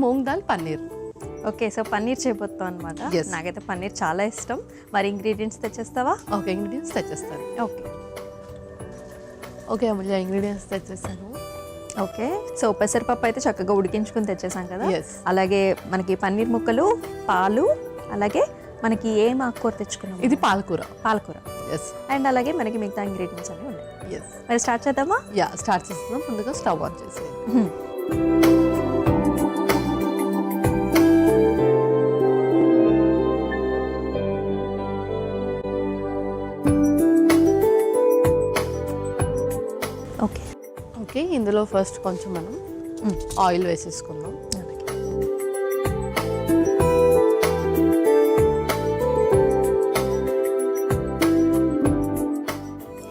Moong dal paneer. Okay, so paneer చేయబోతాం అనమాట. Yes. నాకైతే పన్నీర్ చాలా ఇష్టం. మరి ఇంగ్రీడియంట్స్ తెచ్చేస్తావా? ఓకే, ఇంగ్రీడియంట్స్ తెచ్చేస్తాను. ఓకే ఓకే అమూల్య, ఇంగ్రీడియంట్స్ తెచ్చేస్తాను. ఓకే, సో పెసరపప్పు అయితే చక్కగా ఉడికించుకుని తెచ్చేసాం కదా. Yes. అలాగే మనకి పన్నీర్ ముక్కలు, పాలు, అలాగే మనకి ఏం ఆకుకూర తెచ్చుకున్నాం? ఇది పాలకూర. పాలకూర. ఎస్. అండ్ అలాగే మనకి మిగతా ఇంగ్రీడియంట్స్ అన్నీ ఉన్నాయి. ఎస్. మరి స్టార్ట్ చేద్దామా? యా, స్టార్ట్ చేస్తున్నాం. ముందుగా స్టవ్ ఆన్ చేసేది. ఓకే ఓకే, ఇందులో ఫస్ట్ కొంచెం మనం ఆయిల్ వేసేసుకుందాం.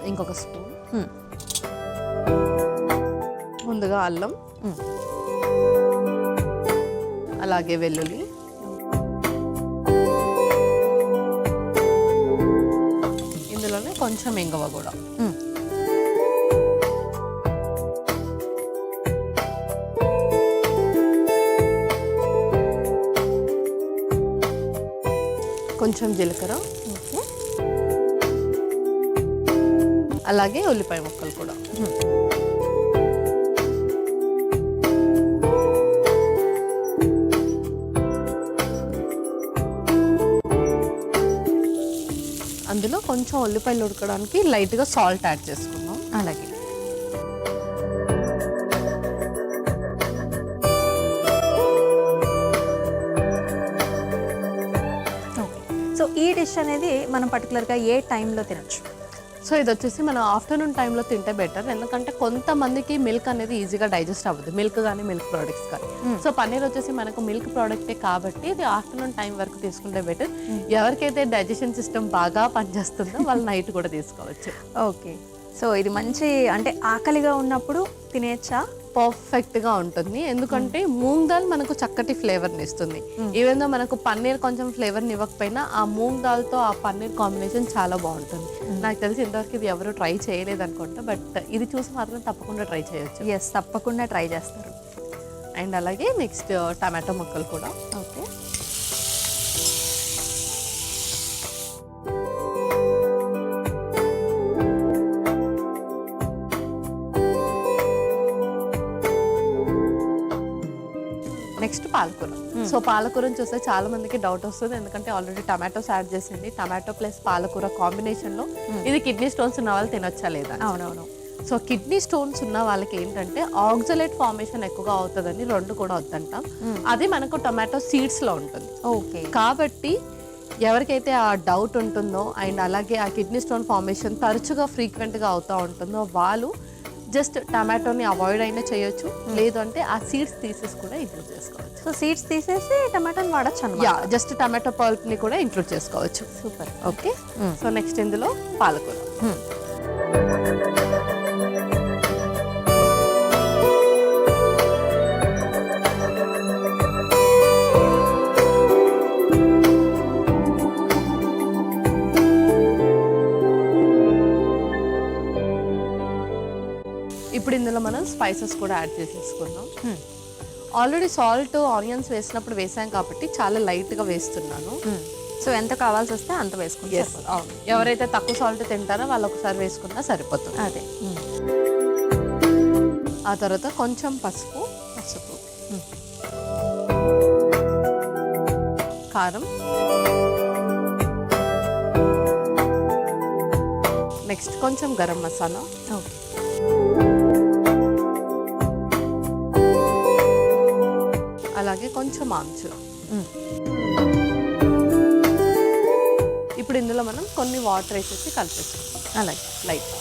ఇంకొక స్పూన్. ముందుగా అల్లం, అలాగే వెల్లుల్లి, ఇందులోనే కొంచెం ఇంగువ కూడా. కొంచెం జీలకర్ర, అలాగే ఉల్లిపాయ ముక్కలు కూడా. అందులో కొంచెం ఉల్లిపాయలు ఉడకడానికి లైట్గా సాల్ట్ యాడ్ చేసుకుందాం. అలాగే సో ఈ డిష్ అనేది మనం పర్టికులర్గా ఏ టైంలో తినచ్చు? సో ఇది వచ్చేసి మనం ఆఫ్టర్నూన్ టైంలో తింటే బెటర్, ఎందుకంటే కొంతమందికి మిల్క్ అనేది ఈజీగా డైజెస్ట్ అవ్వదు, మిల్క్ కానీ మిల్క్ ప్రోడక్ట్స్ కానీ. సో పన్నీర్ వచ్చేసి మనకు మిల్క్ ప్రోడక్టే కాబట్టి ఇది ఆఫ్టర్నూన్ టైం వరకు తీసుకుంటే బెటర్. ఎవరికైతే డైజెషన్ సిస్టమ్ బాగా పనిచేస్తుందో వాళ్ళు నైట్ కూడా తీసుకోవచ్చు. ఓకే, సో ఇది మంచి అంటే ఆకలిగా ఉన్నప్పుడు తినేయచ్చా? పర్ఫెక్ట్గా ఉంటుంది, ఎందుకంటే మూంగ్ దాల్ మనకు చక్కటి ఫ్లేవర్ని ఇస్తుంది. ఈవెన్ దో మనకు పన్నీర్ కొంచెం ఫ్లేవర్ని ఇవ్వకపోయినా ఆ మూంగ్ దాల్తో ఆ పన్నీర్ కాంబినేషన్ చాలా బాగుంటుంది. నాకు తెలిసి ఇంతవరకు ఇది ఎవరు ట్రై చేయలేదు అనుకుంటా, బట్ ఇది చూసి మాత్రం తప్పకుండా ట్రై చేయొచ్చు. ఎస్, తప్పకుండా ట్రై చేస్తారు. అండ్ అలాగే నెక్స్ట్ టమాటో ముక్కలు కూడా. ఓకే, నెక్స్ట్ పాలకూర. సో పాలకూరని చూస్తే చాలా మందికి డౌట్ వస్తుంది, ఎందుకంటే ఆల్రెడీ టమాటోస్ యాడ్ చేసింది. టమాటో ప్లస్ పాలకూర కాంబినేషన్లో ఇది కిడ్నీ స్టోన్స్ ఉన్న వాళ్ళు తినొచ్చా లేదా? అవునవును. సో కిడ్నీ స్టోన్స్ ఉన్న వాళ్ళకి ఏంటంటే ఆక్సలేట్ ఫార్మేషన్ ఎక్కువగా అవుతుందని రెండు కూడా వద్దంటాం. అది మనకు టొమాటో సీడ్స్లో ఉంటుంది. ఓకే, కాబట్టి ఎవరికైతే ఆ డౌట్ ఉంటుందో అండ్ అలాగే ఆ కిడ్నీ స్టోన్ ఫార్మేషన్ తరచుగా ఫ్రీక్వెంట్గా అవుతూ ఉంటుందో వాళ్ళు జస్ట్ టమాటోని అవాయిడ్ అయినా చేయొచ్చు, లేదు అంటే ఆ సీడ్స్ తీసేసి కూడా ఇంక్లూడ్ చేసుకోవచ్చు. సో సీడ్స్ తీసేసి టమాటోని వాడచ్చు అన్నమాట. యా, జస్ట్ టమాటో పల్ప్ని కూడా ఇంక్లూడ్ చేసుకోవచ్చు. సూపర్. ఓకే, సో నెక్స్ట్ ఇందులో పాలకూర. ఇప్పుడు ఇందులో మనం స్పైసెస్ కూడా యాడ్ చేసేసుకుందాం. ఆల్రెడీ సాల్ట్ ఆనియన్స్ వేసినప్పుడు వేసాం కాబట్టి చాలా లైట్గా వేస్తున్నాను. సో ఎంత కావాల్సి వస్తే అంత వేసుకుంటాం. అవును, ఎవరైతే తక్కువ సాల్ట్ తింటారో వాళ్ళు ఒకసారి వేసుకున్నా సరిపోతుంది. అదే. ఆ తర్వాత కొంచెం పసుపు, కారం, నెక్స్ట్ కొంచెం గరం మసాలా, ఓకే, అలాగే కొంచెం ఆమ్చూర్. ఇప్పుడు ఇందులో మనం కొన్ని వాటర్ వేసేసి కలిపేస్తాం. అలాగే లైట్.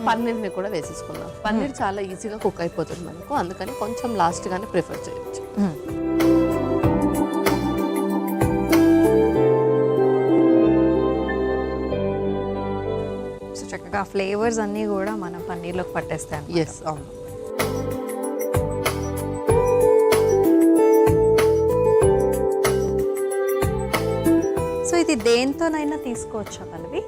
పన్నీర్ని కూడా వేసేసుకుందాం. పన్నీర్ చాలా ఈజీగా కుక్ అయిపోతుంది మనకు, అందుకని కొంచెం లాస్ట్ గానే ప్రిఫర్ చేయొచ్చు. సో చక్కగా ఫ్లేవర్స్ అన్నీ కూడా మనం పన్నీర్లోకి పట్టేస్తాం. ఎస్, అవును. సో ఇది దేంతోనైనా తీసుకోవచ్చా పల్లవి?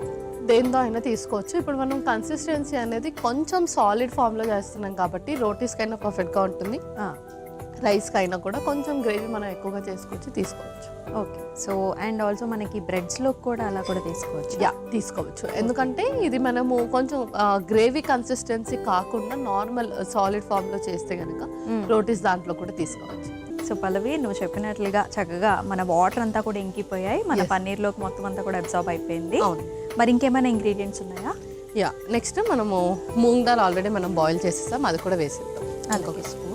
దేంతో అయినా తీసుకోవచ్చు. ఇప్పుడు మనం కన్సిస్టెన్సీ అనేది కొంచెం సాలిడ్ ఫామ్లో చేస్తున్నాం కాబట్టి రోటీస్కైనా పర్ఫెక్ట్గా ఉంటుంది, రైస్కైనా కూడా కొంచెం గ్రేవీ మనం ఎక్కువగా చేసుకోవచ్చు, తీసుకోవచ్చు. ఓకే. సో అండ్ ఆల్సో మనకి బ్రెడ్స్లో కూడా అలా కూడా తీసుకోవచ్చు. యా, తీసుకోవచ్చు. ఎందుకంటే ఇది మనము కొంచెం గ్రేవీ కన్సిస్టెన్సీ కాకుండా నార్మల్ సాలిడ్ ఫామ్లో చేస్తే కనుక రోటీస్ దాంట్లో కూడా తీసుకోవచ్చు. సో పల్లవి, నువ్వు చెప్పినట్లుగా చక్కగా మన వాటర్ అంతా కూడా ఇంకిపోయాయి, మన పన్నీర్లోకి మొత్తం అంతా కూడా అబ్జార్బ్ అయిపోయింది. మరి ఇంకేమైనా ఇంగ్రీడియంట్స్ ఉన్నాయా? యా, నెక్స్ట్ మనము మూంగ్ దాల్ ఆల్రెడీ మనం బాయిల్ చేసేస్తాం, అది కూడా వేసేద్దాం. ఇంకొక స్పూన్.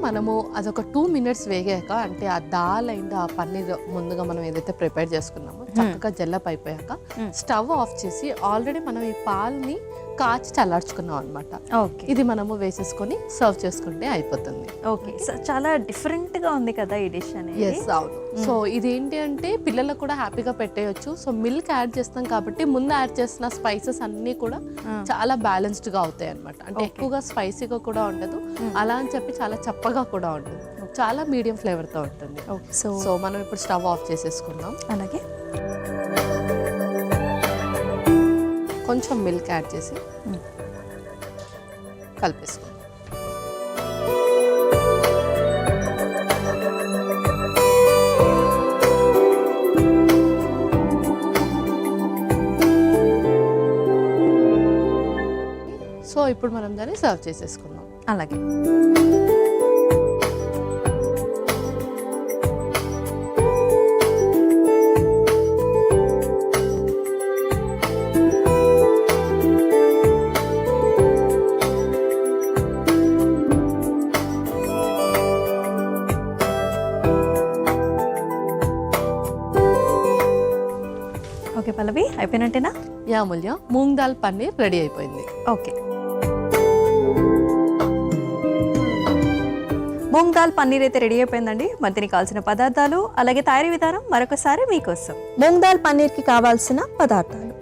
మనము అదొక 2 minutes వేగాక, అంటే ఆ దాల్ అండ్ ఆ పన్నీర్ ముందుగా మనం ఏదైతే ప్రిపేర్ చేసుకున్నామో చక్కగా జల్లప్ అయిపోయాక స్టవ్ ఆఫ్ చేసి ఆల్రెడీ మనం ఈ పాలని కాచి చల్లార్చుకున్నాం అనమాట. ఇది మనము వేసేసుకొని సర్వ్ చేసుకుంటే అయిపోతుంది. ఓకే. సో చాలా డిఫరెంట్గా ఉంది కదా ఈ డిష్ అనేది. ఎస్, అవును. సో ఇది ఏంటి అంటే పిల్లలకు కూడా హ్యాపీగా పెట్టేయచ్చు. సో మిల్క్ యాడ్ చేస్తాం కాబట్టి ముందు యాడ్ చేసిన స్పైసెస్ అన్నీ కూడా చాలా బ్యాలెన్స్డ్గా అవుతాయి అనమాట. అంటే ఎక్కువగా స్పైసీగా కూడా ఉండదు, అలా అని చెప్పి చాలా చప్పగా కూడా ఉంటుంది, చాలా మీడియం ఫ్లేవర్తో ఉంటుంది. సో మనం ఇప్పుడు స్టవ్ ఆఫ్ చేసేసుకుందాం. అలాగే కొంచెం మిల్క్ యాడ్ చేసి కలిపేసుకుందాం. సో ఇప్పుడు మనం దాన్ని సర్వ్ చేసేసుకుందాం. అలాగే ఓకే పల్లవి, అయిపోయినట్టేనా? యా మూల్య, మూంగ్ దాల్ పన్నీర్ రెడీ అయిపోయింది. ఓకే. మూంగ్ దాల్ పన్నీర్ అయితే రెడీ అయిపోయిందండి. మరి దీనికి కావాల్సిన పదార్థాలు అలాగే తయారీ విధానం మరొకసారి మీకోసం. మూంగ్ దాల్ పన్నీర్కి కావాల్సిన పదార్థాలు: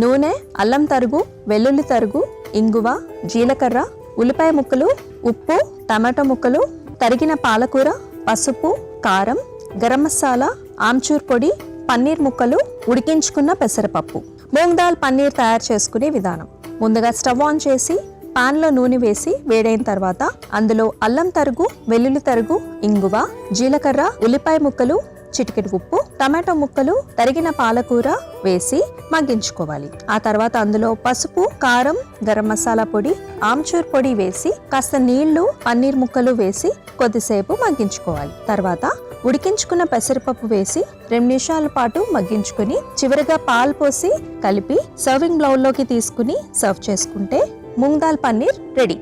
నూనె, అల్లం తరుగు, వెల్లుల్లి తరుగు, ఇంగువ, జీలకర్ర, ఉల్లిపాయ ముక్కలు, ఉప్పు, టమాటో ముక్కలు, తరిగిన పాలకూర, పసుపు, కారం, గరం మసాలా, ఆమ్చూర్ పొడి, పన్నీర్ ముక్కలు, ఉడికించుకున్న పెసరపప్పు. మూంగ్ దాల్ పన్నీర్ తయారు చేసుకునే విధానం: ముందుగా స్టవ్ ఆన్ చేసి పాన్లో నూనె వేసి వేడైన తర్వాత అందులో అల్లం తరుగు, వెల్లుల్లి తరుగు, ఇంగువ, జీలకర్ర, ఉల్లిపాయ ముక్కలు, చిటికెడు ఉప్పు, టమాటో ముక్కలు, తరిగిన పాలకూర వేసి మగ్గించుకోవాలి. ఆ తర్వాత అందులో పసుపు, కారం, గరం మసాలా పొడి, ఆమ్చూర్ పొడి వేసి కాస్త నీళ్లు, పన్నీర్ ముక్కలు వేసి కొద్దిసేపు మగ్గించుకోవాలి. తర్వాత ఉడికించుకున్న పెసరపప్పు వేసి 2 నిమిషాల పాటు మగ్గించుకుని చివరిగా పాలు పోసి కలిపి సర్వింగ్ బౌల్లోకి తీసుకుని సర్వ్ చేసుకుంటే మూంగ్ దాల్ పన్నీర్ రెడీ.